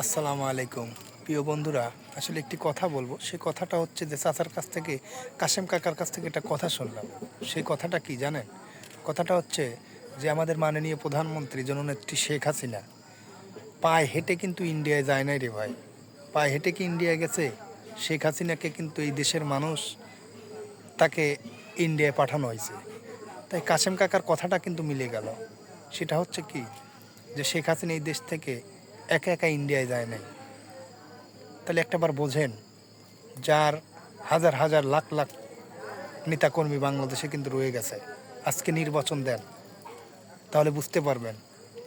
আসসালামু আলাইকুম প্রিয় বন্ধুরা। আসলে একটি কথা বলবো, সেই কথাটা হচ্ছে যে চাচার কাছ থেকে, কাশেম কাকার কাছ থেকে একটা কথা শুনলাম। সেই কথাটা কি জানেন? কথাটা হচ্ছে যে আমাদের মাননীয় প্রধানমন্ত্রী জননেত্রী শেখ হাসিনা পায়ে হেঁটে কিন্তু ইন্ডিয়ায় যায় নাই রে ভাই। পায়ে হেঁটে কি ইন্ডিয়ায় গেছে? শেখ হাসিনাকে কিন্তু এই দেশের মানুষ, তাকে ইন্ডিয়ায় পাঠানো হয়েছে। তাই কাশেম কাকার কথাটা কিন্তু মিলে গেল। সেটা হচ্ছে কি, যে শেখ হাসিনা এই দেশ থেকে একা একা ইন্ডিয়ায় যায় নাই। তাহলে একটাবার বোঝেন, যার হাজার হাজার লাখ লাখ নেতাকর্মী বাংলাদেশে কিন্তু রয়ে গেছে। আজকে নির্বাচন দেন, তাহলে বুঝতে পারবেন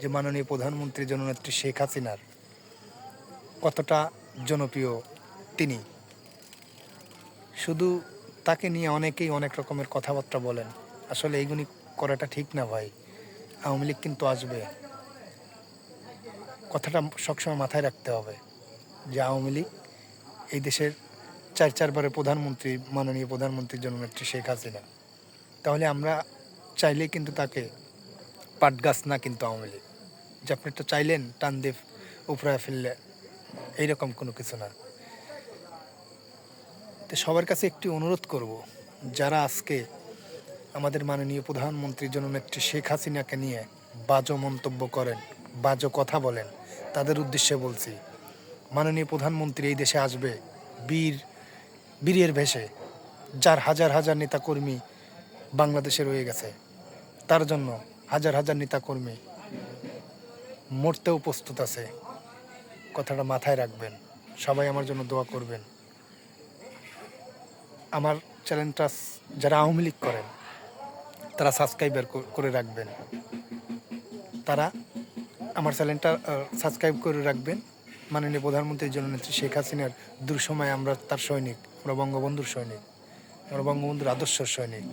যে মাননীয় প্রধানমন্ত্রী জননেত্রী শেখ হাসিনার কতটা জনপ্রিয় তিনি। শুধু তাকে নিয়ে অনেকেই অনেক রকমের কথাবার্তা বলেন, আসলে এইগুলি করাটা ঠিক না ভাই। আওয়ামী লীগ কিন্তু আসবে, কথাটা সবসময় মাথায় রাখতে হবে যে আওয়ামী লীগ এই দেশের চারবারের প্রধানমন্ত্রী, মাননীয় প্রধানমন্ত্রী জননেত্রী শেখ হাসিনা। তাহলে আমরা চাইলেই কিন্তু তাকে পাট গাছ না, কিন্তু আওয়ামী লীগ যে আপনি তো চাইলেন টান দিয়ে উপড়ায় ফেললে, এইরকম কোনো কিছু না। তো সবার কাছে একটি অনুরোধ করব, যারা আজকে আমাদের মাননীয় প্রধানমন্ত্রী জননেত্রী শেখ হাসিনাকে নিয়ে বাজে মন্তব্য করেন, বাজে কথা বলেন, তাদের উদ্দেশ্যে বলছি, মাননীয় প্রধানমন্ত্রী এই দেশে আসবে বীরের ভেষে, যার হাজার হাজার নেতাকর্মী বাংলাদেশে রয়ে গেছে, তার জন্য হাজার হাজার নেতাকর্মী মরতেও প্রস্তুত আছে। কথাটা মাথায় রাখবেন, সবাই আমার জন্য দোয়া করবেন। আমার চ্যানেলটা যারা আওয়ামী লীগ করেন তারা সাবস্ক্রাইবার করে রাখবেন, তারা আমার চ্যানেলটা সাবস্ক্রাইব করে রাখবেন। মাননীয় প্রধানমন্ত্রীর জননেত্রী শেখ হাসিনার দুঃসময়ে আমরা তার সৈনিক, আমরা বঙ্গবন্ধুর সৈনিক, আমরা বঙ্গবন্ধুর আদর্শের সৈনিক।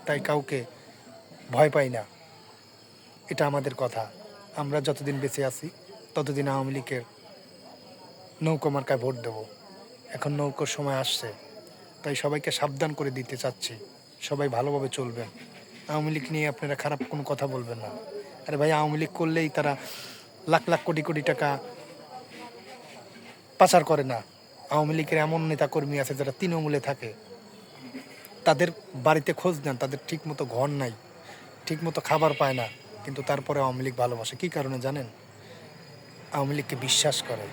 তাই কাউকে ভয় পাই না, এটা আমাদের কথা। আমরা যতদিন বেঁচে আছি ততদিন আওয়ামী লীগের নৌকা মার্কায় ভোট দেব। এখন নৌকোর সময় আসছে, তাই সবাইকে সাবধান করে দিতে চাচ্ছি, সবাই ভালোভাবে চলবেন। আওয়ামী লীগ নিয়ে আপনারা খারাপ কোনো কথা বলবেন না। আরে ভাই, আওয়ামী লীগ করলেই তারা লাখ লাখ কোটি কোটি টাকা পাচার করে না। আওয়ামী লীগের এমন নেতাকর্মী আছে যারা তৃণমূলে থাকে, তাদের বাড়িতে খোঁজ নেন, তাদের ঠিকমতো ঘর নাই, ঠিকমতো খাবার পায় না, কিন্তু তারপরে আওয়ামী লীগ ভালোবাসে। কী কারণে জানেন? আওয়ামী লীগকে বিশ্বাস করে।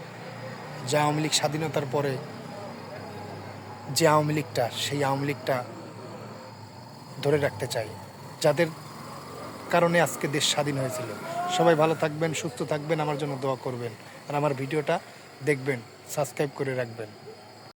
যে আওয়ামী লীগ স্বাধীনতার পরে যে আওয়ামী লীগটা, সেই আওয়ামী লীগটা ধরে রাখতে চাই, যাদের কারণে আজকে দেশ স্বাধীন হয়েছিল। সবাই ভালো থাকবেন, সুস্থ থাকবেন, আমার জন্য দোয়া করবেন, আর আমার ভিডিওটা দেখবেন, সাবস্ক্রাইব করে রাখবেন।